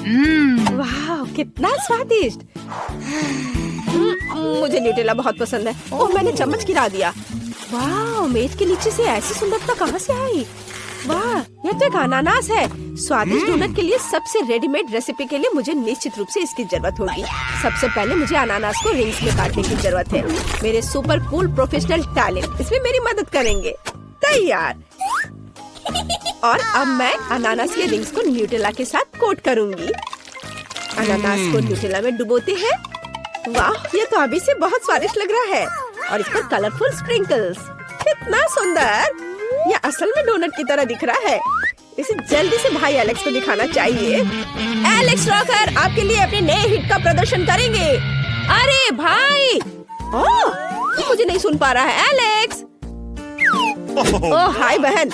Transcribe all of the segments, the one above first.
वाह कितना स्वादिष्ट। मुझे न्यूटेला बहुत पसंद है। ओह मैंने चम्मच गिरा दिया। वाह मेज के नीचे से ऐसी सुंदरता कहाँ से आई। वाह यह तो एक अनानास है। स्वादिष्ट डोनट के लिए सबसे रेडीमेड रेसिपी के लिए मुझे निश्चित रूप से इसकी जरूरत होगी। सबसे पहले मुझे अनानास को रिंग्स में काटने की जरूरत है। मेरे सुपर कूल प्रोफेशनल टैलेंट इसमें मेरी मदद करेंगे। तैयार। और अब मैं अनानास के रिंग्स को न्यूटेला के साथ कोट करूंगी। अनानास को न्यूटेला में डुबोते हैं। वाह ये तो अभी से बहुत स्वादिष्ट लग रहा है। और इस पर कलरफुल स्प्रिंकल्स। कितना सुंदर। यह असल में डोनट की तरह दिख रहा है। इसे जल्दी से भाई एलेक्स को दिखाना चाहिए। एलेक्स रॉकर आपके लिए अपने नए हिट का प्रदर्शन करेंगे। अरे भाई ओह मुझे नहीं सुन पा रहा है एलेक्स। ओह हाय बहन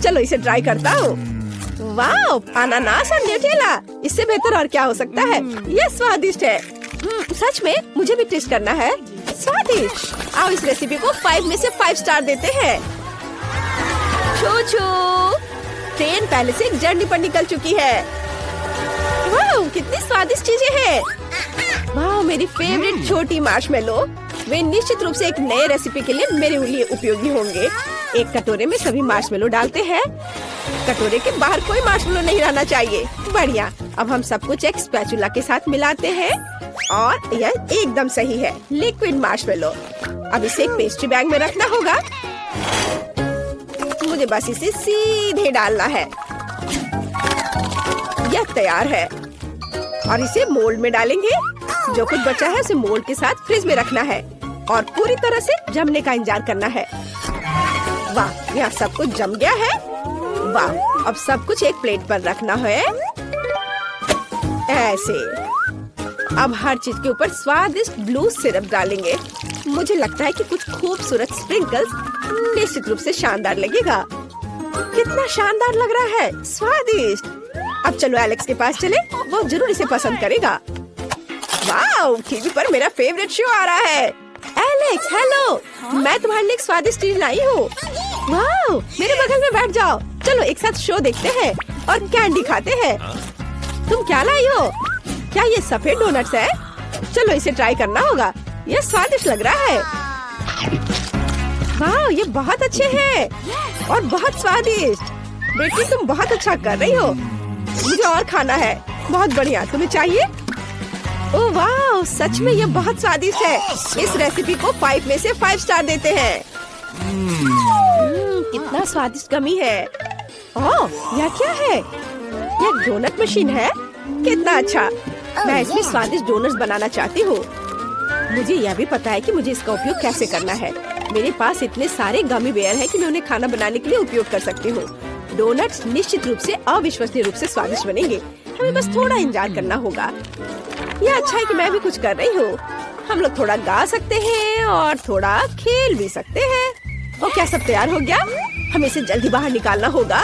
चलो इसे ट्राई करता हूँ। वाह अनानास और न्यूटेला इससे बेहतर और क्या हो सकता है। यह स्वादिष्ट है। सच में मुझे भी टेस्ट करना है। स्वादिष्ट। आओ इस रेसिपी को 5 में से 5 स्टार देते हैं। छू छू ट्रेन पहले से एक जर्नी पर निकल चुकी है। वाह कितनी स्वादिष्ट चीजें हैं। वाह मेरी फेवरेट छोटी मार्शमेलो। वे निश्चित रूप से एक नए रेसिपी के लिए मेरे लिए उपयोगी होंगे। एक कटोरे में सभी मार्शमेलो डालते हैं। कटोरे के बाहर कोई मार्शमेलो नहीं रहना चाहिए। बढ़िया। अब हम सब कुछ एक स्पैचुला के साथ मिलाते हैं और यह एकदम सही है। Liquid marshmallow. अब इसे एक पेस्ट्री बैग में रखना होगा। मुझे बस इसे सीधे डालना है। यह तैयार है और इसे मोल्ड में डालेंगे। जो कुछ बचा है उसे मोल्ड के साथ फ्रिज में रखना है और पूरी तरह से जमने का इंतजार करना है। वाह यहाँ सब कुछ जम गया है। वाह अब सब कुछ एक प्लेट पर रखना है ऐसे। अब हर चीज के ऊपर स्वादिष्ट ब्लू सिरप डालेंगे। मुझे लगता है कि कुछ खूबसूरत स्प्रिंकल्स निश्चित रूप से शानदार लगेगा। कितना शानदार लग रहा है। स्वादिष्ट। अब चलो एलेक्स के पास चले। वो जरूर इसे पसंद करेगा। वाह टीवी पर मेरा फेवरेट शो आ रहा है। एलेक्स हेलो मैं तुम्हारे लिए एक स्वादिष्ट चीज लाई हूँ। वाह मेरे बगल में बैठ जाओ। चलो एक साथ शो देखते हैं और कैंडी खाते हैं। तुम क्या लाई हो। क्या ये सफेद डोनट्स है। चलो इसे ट्राई करना होगा। ये स्वादिष्ट लग रहा है। वाह ये बहुत अच्छे हैं और बहुत स्वादिष्ट। बेटी तुम बहुत अच्छा कर रही हो। मुझे और खाना है। बहुत बढ़िया। तुम्हें चाहिए। ओह वाह सच में ये बहुत स्वादिष्ट है। इस रेसिपी को 5 में से 5 स्टार देते हैं। कितना स्वादिष्ट गमी है। ओह यह क्या है। यह डोनट मशीन है। कितना अच्छा। मैं इसमें स्वादिष्ट डोनट्स बनाना चाहती हूँ। मुझे यह भी पता है कि मुझे इसका उपयोग कैसे करना है। मेरे पास इतने सारे गमी बेयर हैं कि मैं उन्हें खाना बनाने के लिए उपयोग कर सकती हूँ। डोनट्स निश्चित रूप से अविश्वसनीय रूप से स्वादिष्ट बनेंगे। हमें बस थोड़ा इंतजार करना होगा। यह अच्छा है कि मैं भी कुछ कर रही हूँ। हम लोग थोड़ा गा सकते हैं और थोड़ा खेल भी सकते हैं। और क्या सब तैयार हो गया। हमें इसे जल्दी बाहर निकालना होगा।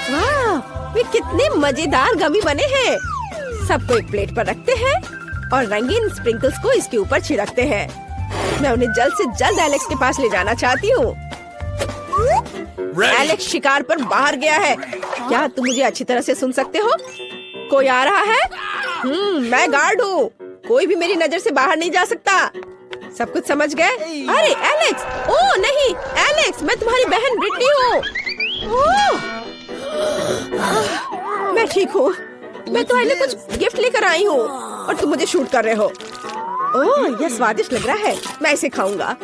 वाह वे कितने मजेदार गमी बने हैं। सबको एक प्लेट पर रखते हैं और रंगीन स्प्रिंकल्स को इसके ऊपर छिड़कते हैं। मैं उन्हें जल्द से जल्द एलेक्स के पास ले जाना चाहती हूँ। एलेक्स शिकार पर बाहर गया है। क्या तुम मुझे अच्छी तरह से सुन सकते हो। कोई आ रहा है। मैं गार्ड हूँ। कोई भी मेरी नजर से बाहर नहीं जा सकता। सब कुछ समझ गए। अरे एलेक्स। ओह नहीं एलेक्स मैं तुम्हारी बहन ब्रिटनी हूँ। मैं ठीक हूँ। मैं तुम्हारे लिए कुछ गिफ्ट लेकर आई हूँ और तुम मुझे शूट कर रहे हो। ओह यह स्वादिष्ट लग रहा है। मैं इसे खाऊंगा।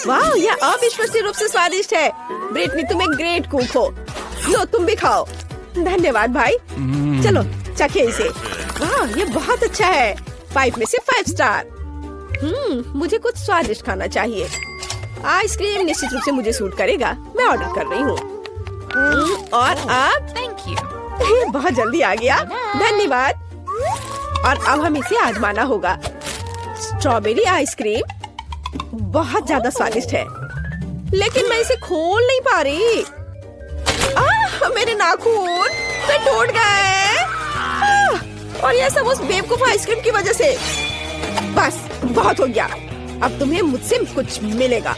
वाह यह अविश्वसनीय रूप से स्वादिष्ट है। ब्रिटनी तुम एक ग्रेट कुक हो। लो तुम भी खाओ। धन्यवाद भाई। चलो चखे इसे। वाह ये बहुत अच्छा है। 5 में से 5 स्टार। मुझे कुछ स्वादिष्ट खाना चाहिए। आइसक्रीम निश्चित रूप से मुझे सूट करेगा। मैं ऑर्डर कर रही हूँ। और अब थैंक यू। ये बहुत जल्दी आ गया। धन्यवाद। और अब हम इसे आजमाना होगा। स्ट्रॉबेरी आइसक्रीम बहुत ज्यादा स्वादिष्ट है लेकिन मैं इसे खोल नहीं पा रही। मेरे नाखून वे टूट गए। और यह सब उस बेवकूफ आइसक्रीम की वजह से। बस बहुत हो गया। अब तुम्हें मुझसे कुछ मिलेगा।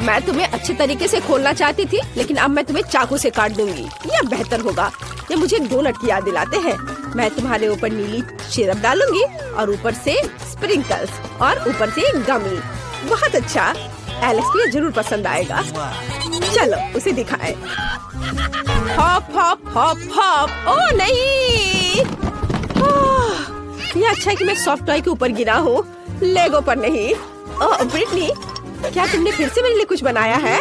मैं तुम्हें अच्छे तरीके से खोलना चाहती थी लेकिन अब मैं तुम्हें चाकू से काट दूंगी। यह बेहतर होगा। ये मुझे एक डोनट की याद दिलाते हैं। मैं तुम्हारे ऊपर नीली सिरप डालूंगी और ऊपर से स्प्रिंकल्स और ऊपर से गमी। बहुत अच्छा, एलेक्स को ये जरूर पसंद आएगा। चलो उसे दिखाएं। Hop hop hop hop. ओ नहीं, ये अच्छा है कि मैं सॉफ्ट टॉय के ऊपर गिरा हूँ, लेगो पर नहीं। ओह ब्रिटनी, क्या तुमने फिर से मेरे लिए कुछ बनाया है?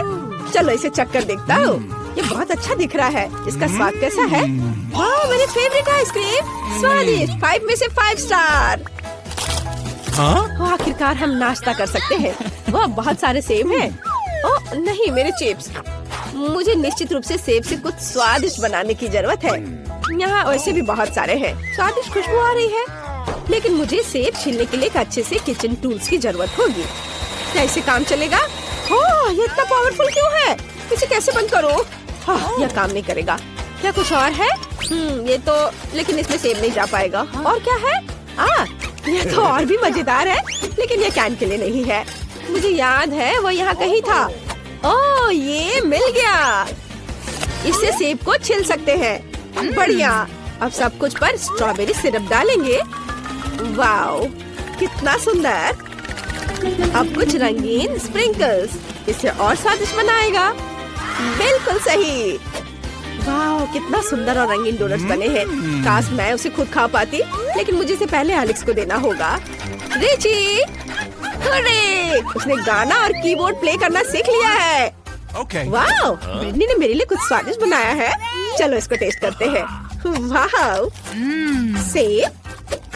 चलो इसे चख कर देखता हूँ। ये बहुत अच्छा दिख रहा है। इसका स्वाद कैसा है? वाह, मेरी फेवरेट आइसक्रीम, स्वादिष्ट, 5 में से 5 स्टार। आखिरकार हम नाश्ता कर सकते हैं। वाह, बहुत सारे सेब हैं। ओह नहीं, मेरे चिप्स। मुझे निश्चित रूप से सेब से कुछ स्वादिष्ट बनाने की जरूरत है। यहाँ वैसे भी बहुत सारे हैं। स्वादिष्ट खुशबू आ रही है, लेकिन मुझे सेब छीलने के लिए एक अच्छे से किचन टूल्स की जरूरत होगी। क्या इसे काम चलेगा? ये इतना पावरफुल क्यों है? इसे कैसे बंद करो? यह काम नहीं करेगा। क्या कुछ और है? ये तो, लेकिन इसमें सेब नहीं जा पाएगा। और क्या है? यह तो और भी मजेदार है, लेकिन यह कैन के लिए नहीं है। मुझे याद है वो यहाँ कहीं था। ओह, ये मिल गया। इससे सेब को छिल सकते हैं। बढ़िया। अब सब कुछ पर स्ट्रॉबेरी सिरप डालेंगे। वाओ, कितना सुंदर। अब कुछ रंगीन स्प्रिंकल्स, इसे और स्वादिष्ट बनाएगा। बिल्कुल सही। वाह, कितना सुंदर और रंगीन डोनट्स बने हैं। काश मैं उसे खुद खा पाती, लेकिन मुझे इसे पहले एलेक्स को देना होगा। Richie, hurray! उसने गाना और कीबोर्ड प्ले करना सीख लिया है। वाह, ब्रिटनी ने मेरे लिए कुछ स्वादिष्ट बनाया है। चलो इसको टेस्ट करते हैं। वाह, सेब,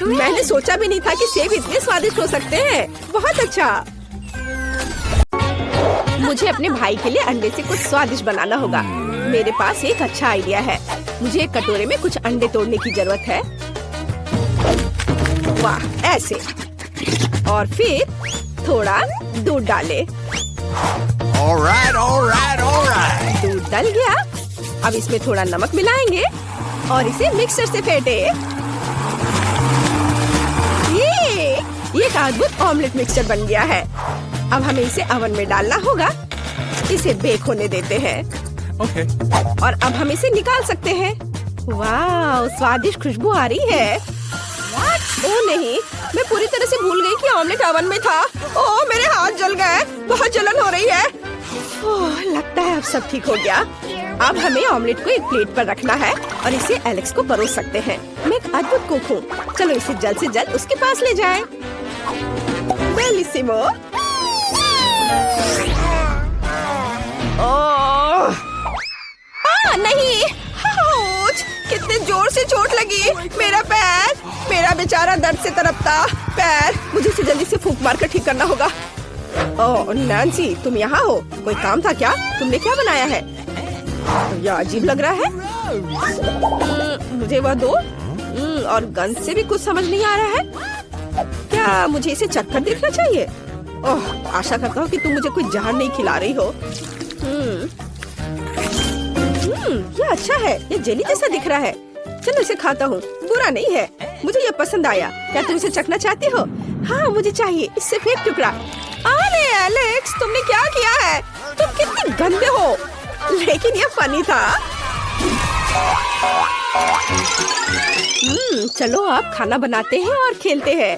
मैंने सोचा भी नहीं था कि सेब इतने स्वादिष्ट हो सकते हैं। बहुत अच्छा। मुझे अपने भाई के लिए अंडे से कुछ स्वादिष्ट बनाना होगा। मेरे पास एक अच्छा आइडिया है। मुझे एक कटोरे में कुछ अंडे तोड़ने की जरूरत है। वाह, ऐसे। और फिर थोड़ा दूध डाले। दूध डल गया। अब इसमें थोड़ा नमक मिलाएंगे और इसे मिक्सर से फेंटे। ये एक अद्भुत ऑमलेट मिक्सचर बन गया है। अब हमें इसे ओवन में डालना होगा। इसे बेक होने देते हैं। और अब हम इसे निकाल सकते हैं। वाह, स्वादिष्ट खुशबू आ रही है। ओह नहीं, मैं पूरी तरह से भूल गई कि ऑमलेट ओवन में था। ओह, मेरे हाथ जल गए, बहुत जलन हो रही है। ओह, लगता है अब सब ठीक हो गया। अब हमें ऑमलेट को एक प्लेट पर रखना है और इसे एलेक्स को परोस सकते हैं। मैं एक अद्भुत कुक हूँ। चलो इसे जल्द से जल्द उसके पास ले जाएं। बेलिसिमो। नहीं, कितने जोर से चोट लगी। मेरा पैर, मेरा बेचारा दर्द से तड़पता पैर। मुझे इसे जल्दी से फूंक मार कर ठीक करना होगा। ओह नैन्सी, तुम यहाँ हो? कोई काम था क्या? तुमने क्या बनाया है? यह अजीब लग रहा है। मुझे वह दो। और गंध से भी कुछ समझ नहीं आ रहा है। क्या मुझे इसे चखकर देखना चाहिए? ओह, आशा करता हूँ कि तुम मुझे कोई जहर नहीं खिला रही हो। ये अच्छा है। ये जेली जैसा दिख रहा है। चलो इसे खाता हूँ, बुरा नहीं है। मुझे ये पसंद आया। क्या तुम इसे चखना चाहती हो? हाँ, मुझे चाहिए। इससे फेंक टुकड़ा। अरे एलेक्स, तुमने क्या किया है? तुम कितने गंदे हो। लेकिन ये फनी था। चलो अब खाना बनाते हैं और खेलते हैं।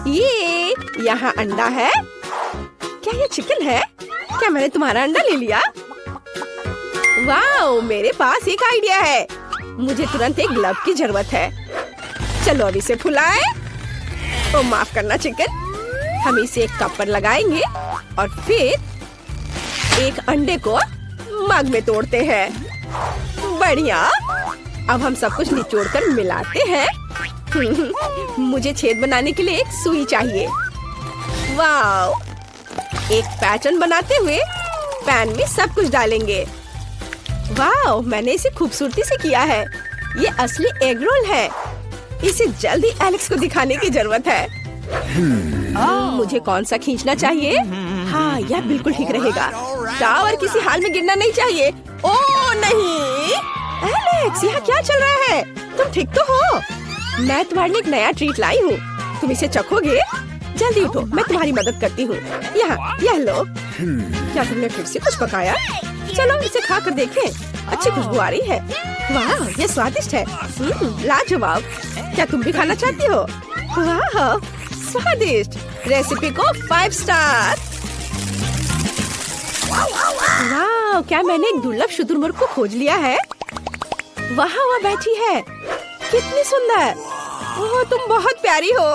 ये यहाँ अंडा है। क्या ये चिकन है? क्या मैंने तुम्हारा अंडा ले लिया? वाओ, मेरे पास एक आइडिया है। मुझे तुरंत एक ग्लव की जरूरत है। चलो अब इसे फुलाएं। माफ करना चिकन। हम इसे एक कप पर लगाएंगे और फिर एक अंडे को मग में तोड़ते हैं। बढ़िया। अब हम सब कुछ निचोड़ कर मिलाते हैं। मुझे छेद बनाने के लिए एक सुई चाहिए। वाओ, एक पैटर्न बनाते हुए पैन में सब कुछ डालेंगे। वाओ, मैंने इसे खूबसूरती से किया है। ये असली एग रोल है। इसे जल्दी एलेक्स को दिखाने की जरूरत है। मुझे कौन सा खींचना चाहिए? हाँ, यह बिल्कुल ठीक रहेगा। टावर किसी हाल में गिरना नहीं चाहिए। ओह नहीं, एलेक्स, यहाँ क्या चल रहा है? तुम ठीक तो हो? मैं तुम्हारे लिए एक नया ट्रीट लाई हूँ। तुम इसे चखोगे? जल्दी उठो, मैं तुम्हारी मदद करती हूँ। यहाँ, यह लो। क्या तुमने फिर से कुछ पकाया? चलो इसे खा कर देखें। अच्छी खुशबू आ रही है। वाह, ये स्वादिष्ट है। लाजवाब। क्या तुम भी खाना चाहती हो? वाह, स्वादिष्ट। रेसिपी को 5 स्टार। वाह, क्या मैंने एक दुर्लभ शुतुरमुर्ग को खोज लिया है? वहाँ वहाँ बैठी है। कितनी सुंदर। ओह, तुम बहुत प्यारी हो।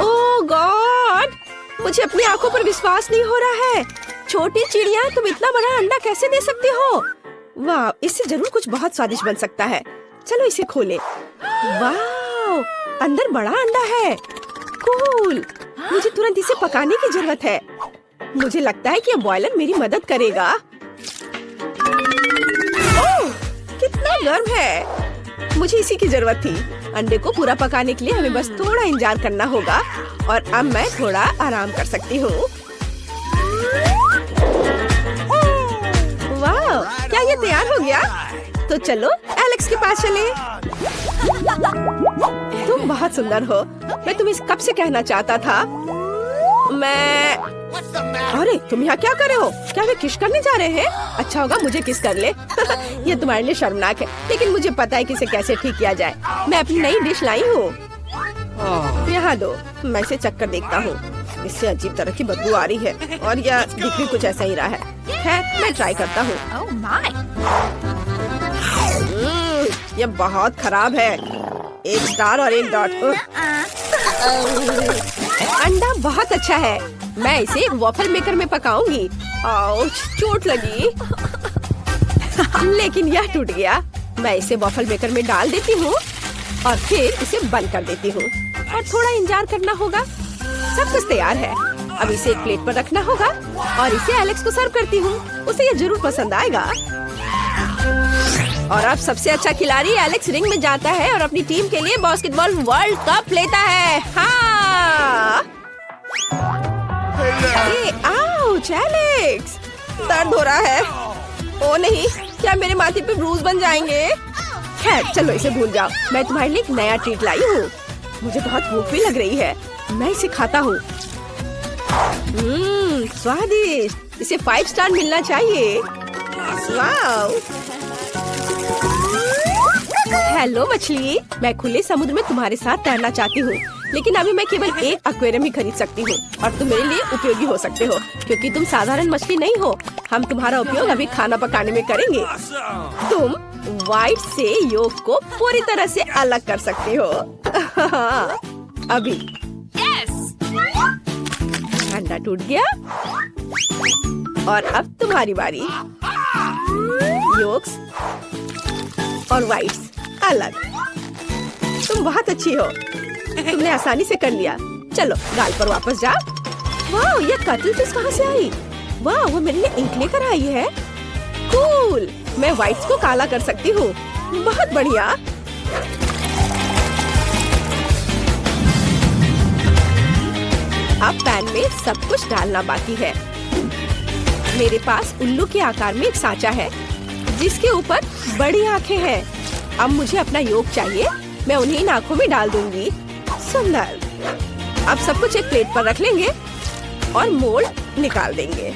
ओह गॉड, मुझे अपनी आंखों पर विश्वास नहीं हो रहा है। छोटी चिड़िया, तुम इतना बड़ा अंडा कैसे दे सकती हो? वाह, इससे जरूर कुछ बहुत स्वादिष्ट बन सकता है। चलो इसे खोलें। वाह, अंदर बड़ा अंडा है। कूल। मुझे तुरंत इसे पकाने की जरूरत है। मुझे लगता है कि यह बॉयलर मेरी मदद करेगा। ओह, कितना गर्म है। मुझे इसी की जरूरत थी। अंडे को पूरा पकाने के लिए हमें बस थोड़ा इंतजार करना होगा और अब मैं थोड़ा आराम कर सकती हूँ। वाह, क्या ये तैयार हो गया? तो चलो एलेक्स के पास चले। तुम बहुत सुंदर हो। मैं तुम्हें कब से कहना चाहता था। अरे तुम यहाँ क्या कर रहे हो? क्या वे किस करने जा रहे हैं? अच्छा होगा मुझे किस कर ले। ये तुम्हारे लिए शर्मनाक है, लेकिन मुझे पता है कि इसे कैसे ठीक किया जाए। मैं अपनी नई डिश लाई हूँ। यहाँ दो, मैं इसे चक्कर देखता हूँ। इससे अजीब तरह की बदबू आ रही है और यह दिख भी कुछ ऐसा ही रहा है। मैं ट्राई करता हूँ। यह बहुत खराब है। 1 स्टार और 1 डॉट। अंडा बहुत अच्छा है। मैं इसे एक वॉफल मेकर में पकाऊंगी। आउच, चोट लगी। लेकिन यह टूट गया। मैं इसे वॉफल मेकर में डाल देती हूँ और फिर इसे बंद कर देती हूँ और थोड़ा इंतजार करना होगा। सब कुछ तैयार है। अब इसे एक प्लेट पर रखना होगा और इसे एलेक्स को सर्व करती हूँ। उसे यह जरूर पसंद आएगा। और अब सबसे अच्छा खिलाड़ी एलेक्स रिंग में जाता है और अपनी टीम के लिए बास्केटबॉल वर्ल्ड कप लेता है। हाँ। आउच, एलेक्स, दर्द हो रहा है। ओ नहीं, क्या मेरे माथे पे ब्रूज बन जाएंगे? खैर चलो इसे भूल जाओ। मैं तुम्हारे लिए एक नया ट्रीट लाई हूँ। मुझे बहुत भूख भी लग रही है। मैं इसे खाता हूँ। स्वादिष्ट। इसे 5 स्टार मिलना चाहिए। वाव। हेलो मछली, मैं खुले समुद्र में तुम्हारे साथ तैरना चाहती हूँ, लेकिन अभी मैं केवल एक एक्वेरियम ही खरीद सकती हूँ और तुम मेरे लिए उपयोगी हो सकते हो क्योंकि तुम साधारण मछली नहीं हो। हम तुम्हारा उपयोग अभी खाना पकाने में करेंगे। तुम व्हाइट से योक को पूरी तरह से अलग कर सकते हो। अभी अंडा टूट गया और अब तुम्हारी बारी। योक्स और व्हाइट्स अलग। तुम बहुत अच्छी हो। तुमने आसानी से कर लिया। चलो गाल पर वापस जाओ। वाह, ये कटल फिश कहाँ से आई? वाह, वो मेरे लिए इंक लेकर आई है। कूल। मैं व्हाइट्स को काला कर सकती हूँ। बहुत बढ़िया। अब पैन में सब कुछ डालना बाकी है। मेरे पास उल्लू के आकार में एक सांचा है जिसके ऊपर बड़ी आंखें हैं। अब मुझे अपना योग चाहिए। मैं उन्हीं आंखों में डाल दूंगी। सुंदर। अब सब कुछ एक प्लेट पर रख लेंगे और मोल्ड निकाल देंगे।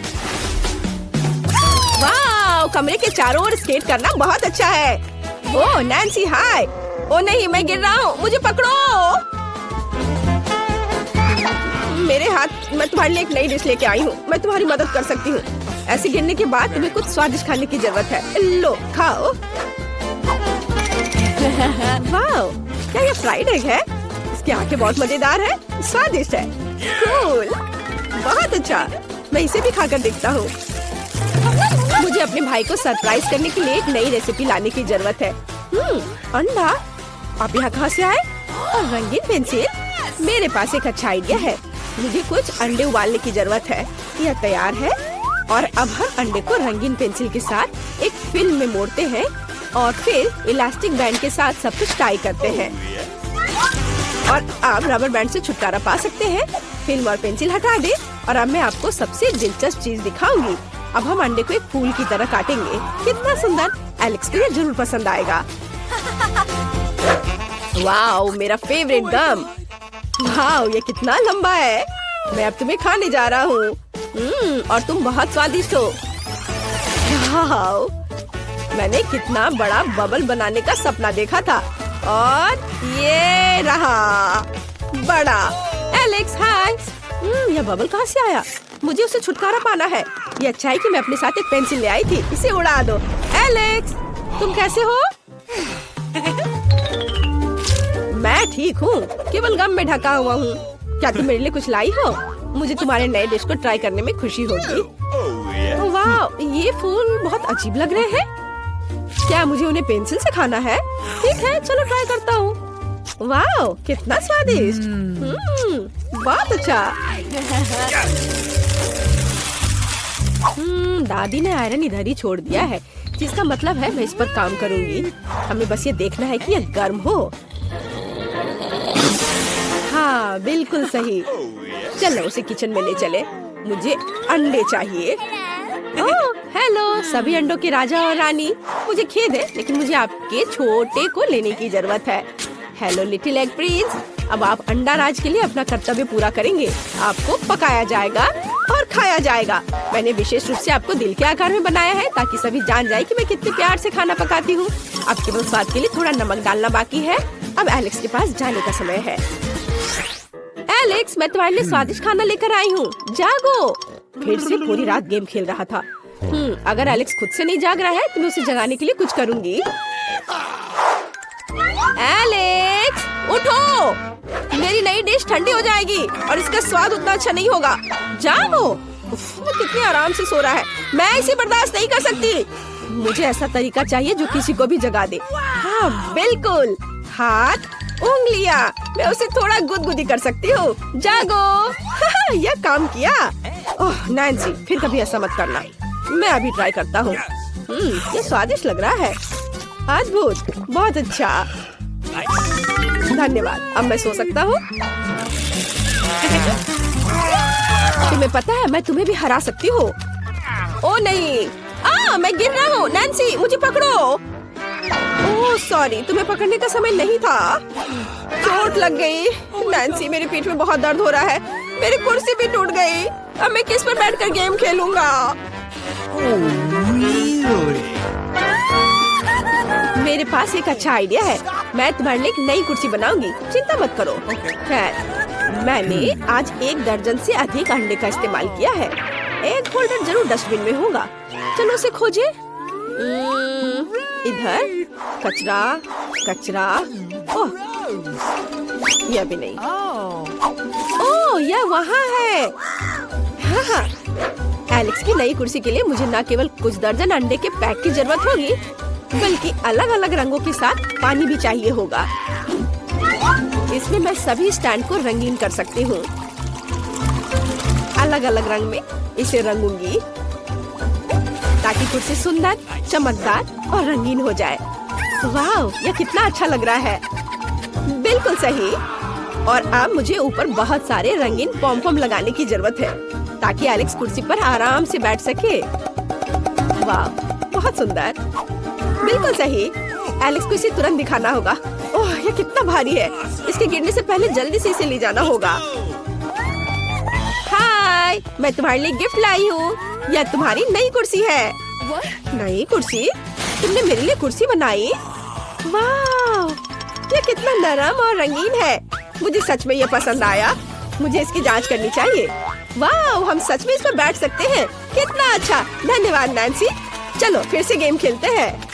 वाह, कमरे के चारों ओर स्केट करना बहुत अच्छा है। ओह नैन्सी, हाय। ओ नहीं, मैं गिर रहा हूँ, मुझे पकड़ो। मेरे हाथ। मैं तुम्हारे लिए एक नई डिश लेके आई हूँ। मैं तुम्हारी मदद कर सकती हूँ। ऐसे गिरने के बाद तुम्हें कुछ स्वादिष्ट खाने की जरूरत है। लो खाओ। वाह, क्या ये फ्राइड एग है? इसकी आंखें बहुत मजेदार है, स्वादिष्ट है। कूल। बहुत अच्छा। मैं इसे भी खाकर देखता हूँ। मुझे अपने भाई को सरप्राइज करने के लिए एक नई रेसिपी लाने की जरूरत है। अंडा। आप यहाँ कहाँ से आए? और रंगीन पेंसिल। मेरे पास एक अच्छा आइडिया है। मुझे कुछ अंडे उबालने की जरूरत है। यह तैयार है और अब हम अंडे को रंगीन पेंसिल के साथ एक फिल्म में मोड़ते हैं और फिर इलास्टिक बैंड के साथ सब कुछ टाई करते हैं और अब रबर बैंड से छुटकारा पा सकते हैं। फिल्म और पेंसिल हटा दे और अब मैं आपको सबसे दिलचस्प चीज दिखाऊंगी। अब हम अंडे को एक फूल की तरह काटेंगे। कितना सुंदर। एलेक्स को ये जरूर पसंद आएगा। वाओ, मेरा फेवरेट गम। वाओ, ये कितना लंबा है। मैं अब तुम्हें खाने जा रहा हूँ। और तुम बहुत स्वादिष्ट हो। वाओ, मैंने कितना बड़ा बबल बनाने का सपना देखा था और ये रहा बड़ा। एलेक्स हाय। यह बबल कहाँ से आया? मुझे उसे छुटकारा पाना है। ये अच्छा है कि मैं अपने साथ एक पेंसिल ले आई थी। इसे उड़ा दो। एलेक्स तुम कैसे हो? मैं ठीक हूँ, केवल गम में ढका हुआ हूँ। क्या तुम मेरे लिए कुछ लाई हो? मुझे तुम्हारे नए डिश को ट्राई करने में खुशी होगी। वाह, ये फूल बहुत अजीब लग रहे हैं। क्या मुझे उन्हें पेंसिल से खाना है? ठीक है, चलो ट्राई करता हूँ। वाह, कितना स्वादिष्ट। बहुत अच्छा। दादी ने आयरन इधर ही छोड़ दिया है, जिसका मतलब है मैं इस पर काम करूँगी। हमें बस ये देखना है कि यह गर्म हो। हाँ, बिल्कुल सही। चलो उसे किचन में ले चले। मुझे अंडे चाहिए। ओह, हेलो सभी अंडों के राजा और रानी। मुझे खेद है, लेकिन मुझे आपके छोटे को लेने की जरूरत है। हेलो लिटिल एग प्रिंस, अब आप अंडा राज के लिए अपना कर्तव्य पूरा करेंगे। आपको पकाया जाएगा और खाया जाएगा। मैंने विशेष रूप से आपको दिल के आकार में बनाया है, ताकि सभी जान जाए कि मैं कितने प्यार से खाना पकाती हूँ। अब केवल स्वाद के लिए थोड़ा नमक डालना बाकी है। अब एलेक्स के पास जाने का समय है। एलेक्स, मैं तुम्हारे लिए स्वादिष्ट खाना लेकर आई हूँ। जागो। फिर से पूरी रात गेम खेल रहा था। अगर एलेक्स खुद से नहीं जाग रहा है तो मैं उसे जगाने के लिए कुछ करूँगी। एलेक्स उठो, मेरी नई डिश ठंडी हो जाएगी और इसका स्वाद उतना अच्छा नहीं होगा। जागो। वो कितने आराम से सो रहा है। मैं इसे बर्दाश्त नहीं कर सकती। मुझे ऐसा तरीका चाहिए जो किसी को भी जगा दे। हाँ बिल्कुल, हाथ उंगलियां, मैं उसे थोड़ा गुदगुदी कर सकती हूँ। जागो। यह काम किया। ओह नैन्सी, फिर कभी ऐसा मत करना। मैं अभी ट्राई करता हूँ। ये स्वादिष्ट लग रहा है। अद्भुत, बहुत अच्छा। धन्यवाद, अब मैं सो सकता हूँ। तुम्हें पता है मैं तुम्हें भी हरा सकती हूँ। ओ नहीं, मैं गिर रहा हूँ। नैन्सी मुझे पकड़ो। ओह सॉरी, तुम्हें पकड़ने का समय नहीं था। चोट लग गई। नैन्सी, मेरी पीठ में बहुत दर्द हो रहा है। मेरी कुर्सी भी टूट गई। अब मैं किस पर बैठकर गेम खेलूंगा? मेरे पास एक अच्छा आइडिया है। मैं तुम्हारे लिए एक नई कुर्सी बनाऊंगी, चिंता मत करो। खैर, मैंने आज 1 दर्जन से अधिक अंडे का इस्तेमाल किया है। एक होल्डर जरूर डस्टबिन में होगा। चलो उसे खोजे। इधर कचरा कचरा। ओह, यह भी नहीं। ओह, यह वहाँ है। हाँ, एलेक्स की नई कुर्सी के लिए मुझे न केवल कुछ दर्जन अंडे के पैक की जरूरत होगी, बल्कि अलग अलग रंगों के साथ पानी भी चाहिए होगा। इसमें मैं सभी स्टैंड को रंगीन कर सकती हूँ। अलग अलग रंग में इसे रंगूंगी ताकि कुर्सी सुंदर, चमकदार और रंगीन हो जाए। वाह, यह कितना अच्छा लग रहा है। बिल्कुल सही। और अब मुझे ऊपर बहुत सारे रंगीन पॉम-पॉम लगाने की जरूरत है, ताकि एलेक्स कुर्सी पर आराम से बैठ सके। वाह, बहुत सुंदर। बिल्कुल सही। एलेक्स को इसे तुरंत दिखाना होगा। ओह, यह कितना भारी है। इसके गिरने से पहले जल्दी से इसे ले जाना होगा। हाय, मैं तुम्हारे लिए गिफ्ट लाई हूँ। यह तुम्हारी नई कुर्सी है। नई कुर्सी? तुमने मेरे लिए कुर्सी बनाई? वाह, यह कितना नरम और रंगीन है। मुझे सच में यह पसंद आया। मुझे इसकी जांच करनी चाहिए। वाह, हम सच में इस पर बैठ सकते हैं। कितना अच्छा। धन्यवाद नैन्सी। चलो फिर से गेम खेलते हैं।